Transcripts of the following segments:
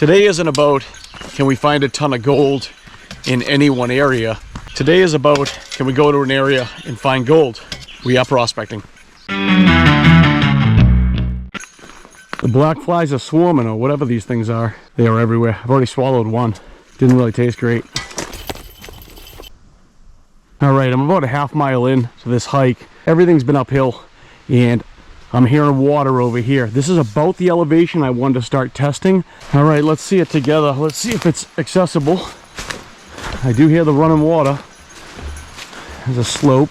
Today isn't about can we find a ton of gold in any one area. Today is about can we go to an area and find gold. We are prospecting. The black flies are swarming, or whatever these things are. They are everywhere. I've already swallowed one. Didn't really taste great. All right, I'm about a half mile in to this hike. Everything's been uphill, and I'm hearing water over here. This is about the elevation I wanted to start testing. All right, let's see it together. Let's see if it's accessible. I do hear the running water. There's a slope.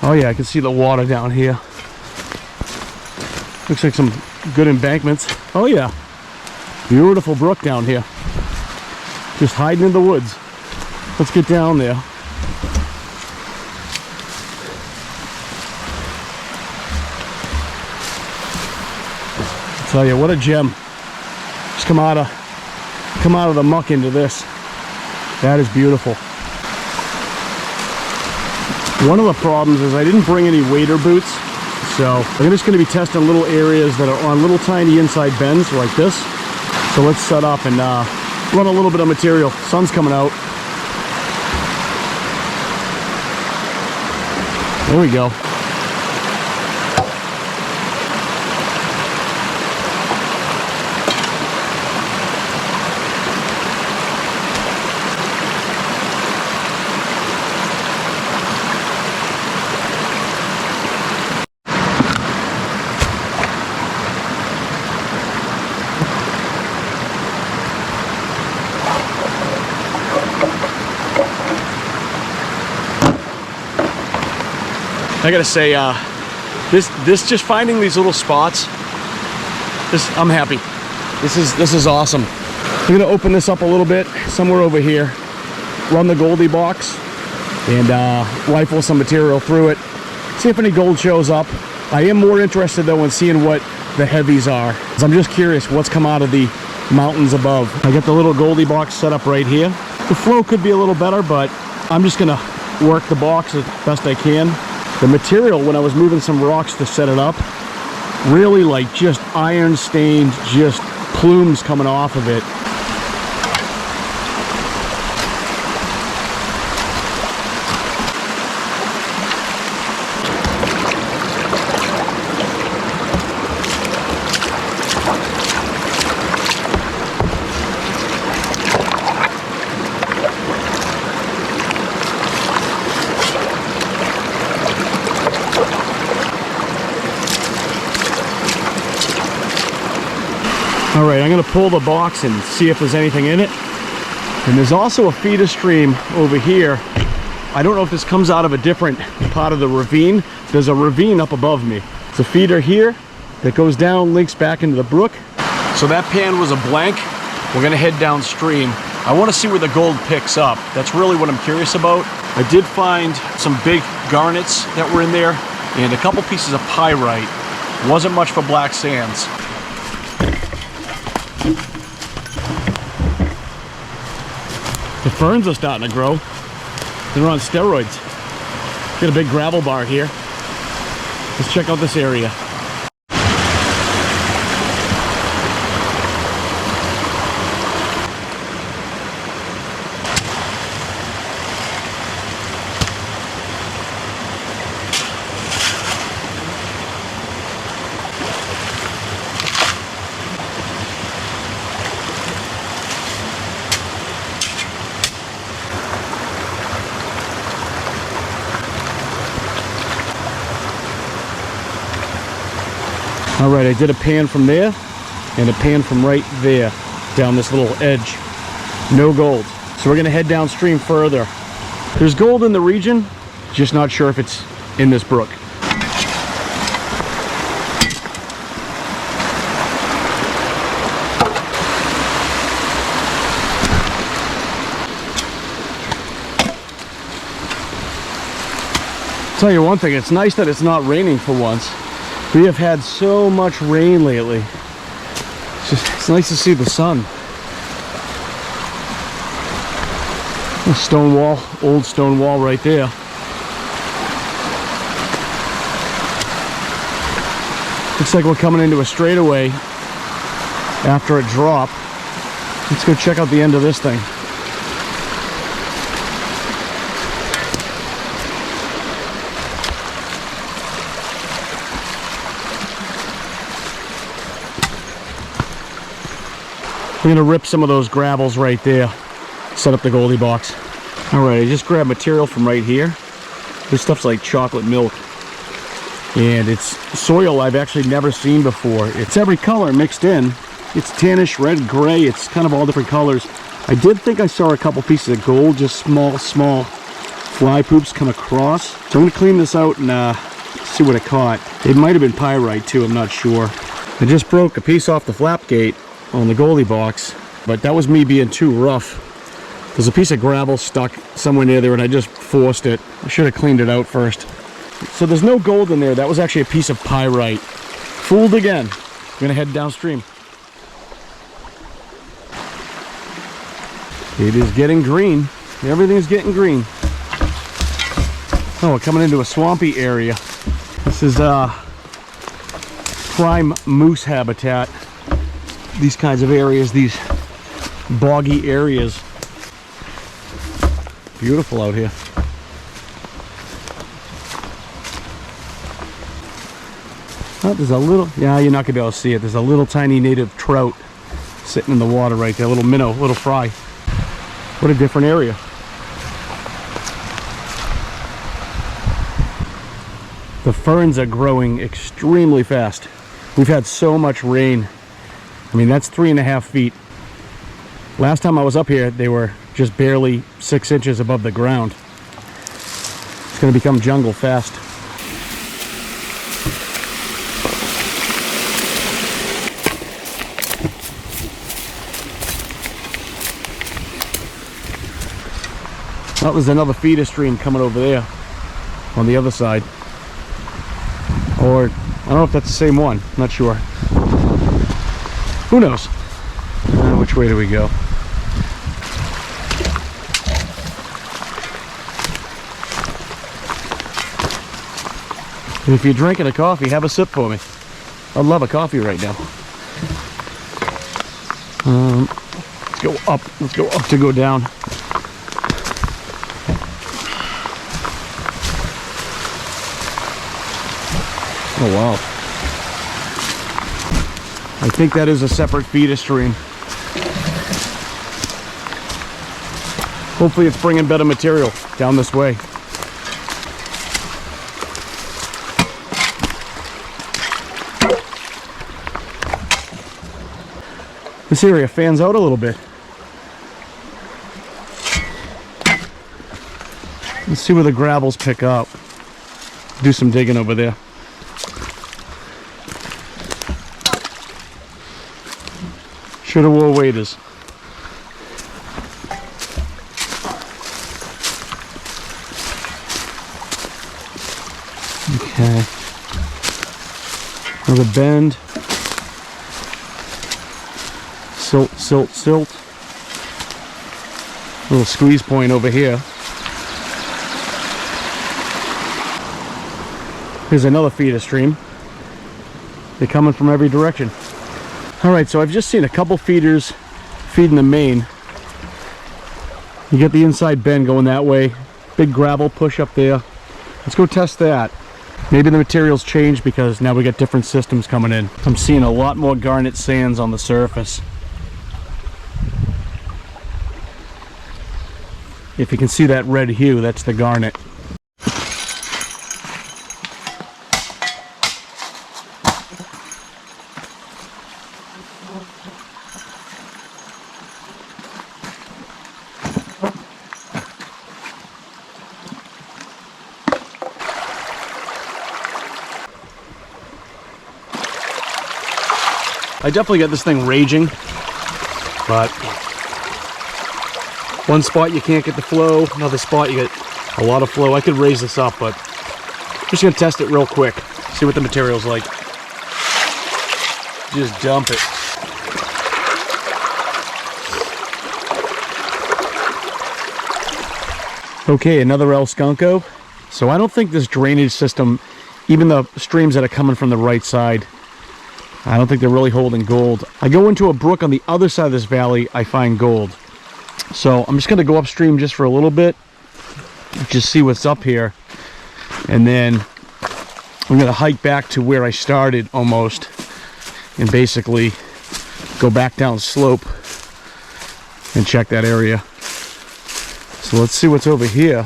Oh yeah, I can see the water down here. Looks like some good embankments. Oh yeah, beautiful brook down here. Just hiding in the woods. Let's get down there. I tell you, what a gem. Just come out of the muck into this. That is beautiful. One of the problems is I didn't bring any wader boots, so I'm just going to be testing little areas that are on little tiny inside bends like this. So let's set up and run a little bit of material. Sun's coming out. There we go. I gotta say, this just finding these little spots, I'm happy. This is awesome. I'm gonna open this up a little bit, somewhere over here, run the Goldie box, and rifle some material through it, see if any gold shows up. I am more interested though in seeing what the heavies are. So I'm just curious what's come out of the mountains above. I got the little Goldie box set up right here. The flow could be a little better, but I'm just gonna work the box as best I can. The material, when I was moving some rocks to set it up, really like just iron stained, just plumes coming off of it. All right, I'm gonna pull the box and see if there's anything in it. And there's also a feeder stream over here. I don't know if this comes out of a different part of the ravine. There's a ravine up above me. It's a feeder here that goes down, links back into the brook. So that pan was a blank. We're gonna head downstream. I wanna see where the gold picks up. That's really what I'm curious about. I did find some big garnets that were in there and a couple pieces of pyrite. Wasn't much for black sands. The ferns are starting to grow. They're on steroids. Got a big gravel bar here. Let's check out this area. All right, I did a pan from there and a pan from right there down this little edge. No gold. So we're gonna head downstream further. There's gold in the region, just not sure if it's in this brook. Tell you one thing, it's nice that it's not raining for once. We have had so much rain lately. It's nice to see the sun. A stone wall, old stone wall right there. Looks like we're coming into a straightaway. after a drop. Let's go check out the end of this thing. We're gonna rip some of those gravels right there, set up the Goldie box. All right, I just grabbed material from right here. This stuff's like chocolate milk, and it's soil I've actually never seen before. It's every color mixed in. It's tannish, red, gray. It's kind of all different colors. I did think I saw a couple pieces of gold, just small fly poops come across. So I'm gonna clean this out and see what I caught. It might have been pyrite too, I'm not sure. I just broke a piece off the flap gate on the Goldie box, but that was me being too rough. There's a piece of gravel stuck somewhere near there and I just forced it. I should have cleaned it out first. So there's no gold in there. That was actually a piece of pyrite. Fooled again. I'm gonna head downstream. It is getting green. Everything's getting green. Oh, we're coming into a swampy area. This is prime moose habitat. These kinds of areas, these boggy areas. Beautiful out here. Oh, there's a little, yeah, you're not gonna be able to see it. There's a little tiny native trout sitting in the water right there, little minnow, little fry. What a different area. The ferns are growing extremely fast. We've had so much rain. I mean, that's 3.5 feet. Last time I was up here, they were just barely 6 inches above the ground. It's gonna become jungle fast. Well, there's another feeder stream coming over there on the other side. Or, I don't know if that's the same one. I'm not sure. Who knows? Which way do we go? And if you're drinking a coffee, have a sip for me. I'd love a coffee right now. Let's go up. Let's go up to go down. Oh wow. I think that is a separate feeder stream. Hopefully it's bringing better material down this way. This area fans out a little bit. Let's see where the gravels pick up. Do some digging over there. Should have wore waders. Okay. Another bend. Silt, silt, silt. Little squeeze point over here. Here's another feeder stream. They're coming from every direction. All right, so I've just seen a couple feeders feeding the main. You get the inside bend going that way. Big gravel push up there. Let's go test that. Maybe the materials changed because now we got different systems coming in. I'm seeing a lot more garnet sands on the surface. If you can see that red hue, that's the garnet. I definitely got this thing raging, but one spot you can't get the flow, another spot you get a lot of flow. I could raise this up, but I'm just gonna test it real quick, see what the material's like. Just dump it. Okay, another El Skunko. So I don't think this drainage system, even the streams that are coming from the right side, I don't think they're really holding gold. I go into a brook on the other side of this valley, I find gold. So I'm just going to go upstream just for a little bit, just see what's up here, and then I'm going to hike back to where I started almost, and basically go back down slope and check that area. So let's see what's over here.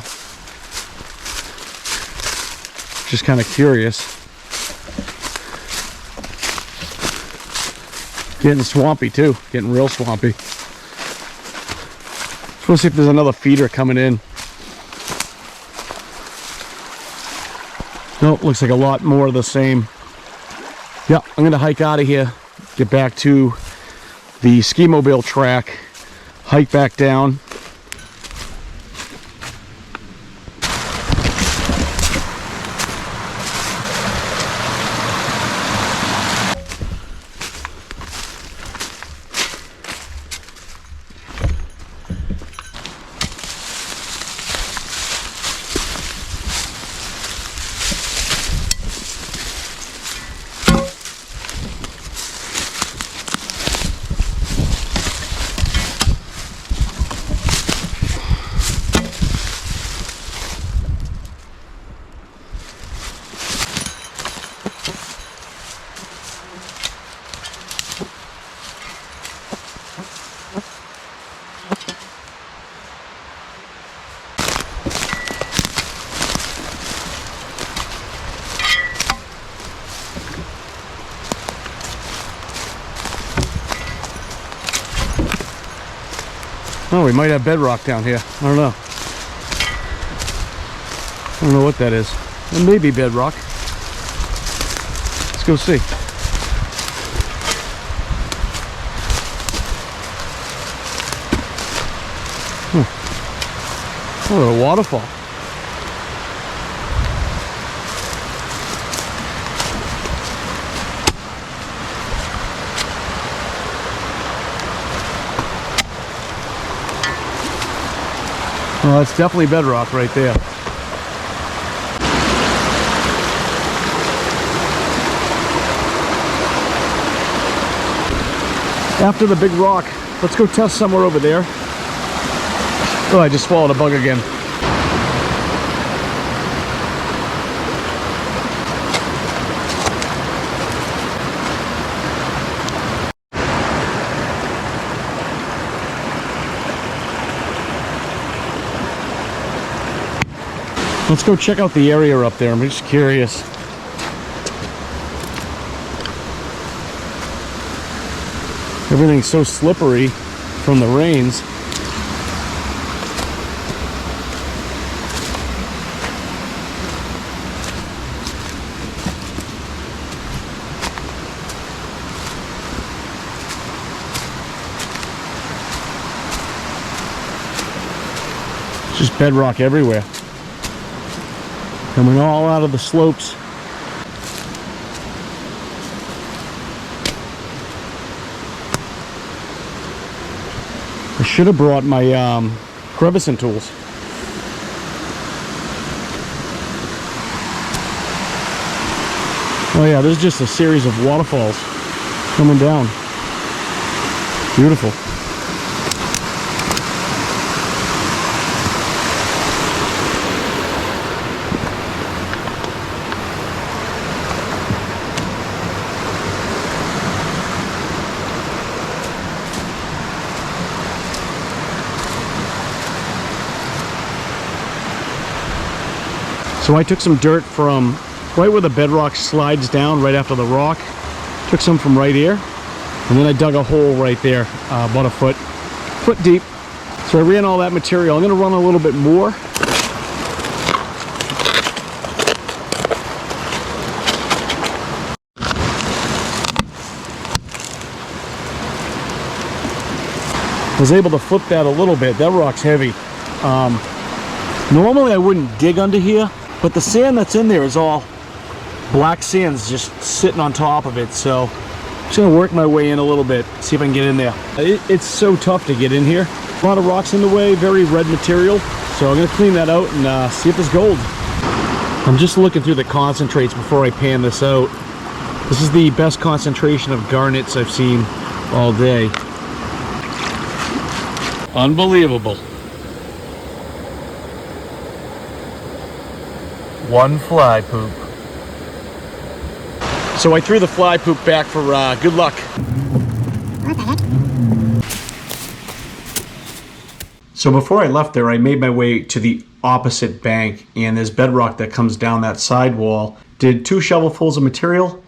Just kind of curious. Getting swampy too, getting real swampy. Just want to see if there's another feeder coming in. Nope, looks like a lot more of the same. Yeah, I'm gonna hike out of here, get back to the ski mobile track, hike back down. Oh, we might have bedrock down here. I don't know. I don't know what that is. It may be bedrock. Let's go see. Oh, a waterfall. Well, that's definitely bedrock right there. After the big rock, let's go test somewhere over there. Oh, I just swallowed a bug again. Let's go check out the area up there. I'm just curious. Everything's so slippery from the rains. It's just bedrock everywhere. Coming all out of the slopes. I should have brought my crevicing tools. Oh yeah, there's just a series of waterfalls coming down. Beautiful. So I took some dirt from right where the bedrock slides down right after the rock. Took some from right here, and then I dug a hole right there, about a foot deep. So I ran all that material. I'm gonna run a little bit more. I was able to flip that a little bit. That rock's heavy. Normally I wouldn't dig under here, but the sand that's in there is all black sand's just sitting on top of it. So I'm just gonna work my way in a little bit, see if I can get in there. It's so tough to get in here. A lot of rocks in the way, very red material. So I'm gonna clean that out and see if there's gold. I'm just looking through the concentrates before I pan this out. This is the best concentration of garnets I've seen all day. Unbelievable. One fly poop. So I threw the fly poop back for good luck. What the heck? So before I left there, I made my way to the opposite bank, and there's bedrock that comes down that side wall. Did 2 shovelfuls of material,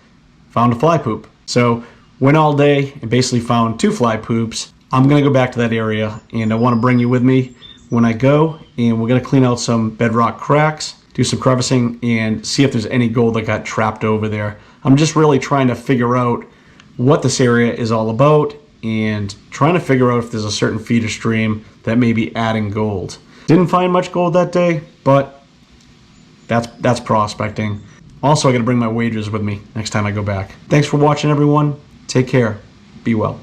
found a fly poop. So went all day and basically found 2 fly poops. I'm gonna go back to that area, and I want to bring you with me when I go, and we're gonna clean out some bedrock cracks, do some crevicing, and see if there's any gold that got trapped over there. I'm just really trying to figure out what this area is all about and trying to figure out if there's a certain feeder stream that may be adding gold. Didn't find much gold that day, but that's prospecting. Also, I gotta bring my wagers with me next time I go back. Thanks for watching, everyone. Take care. Be well.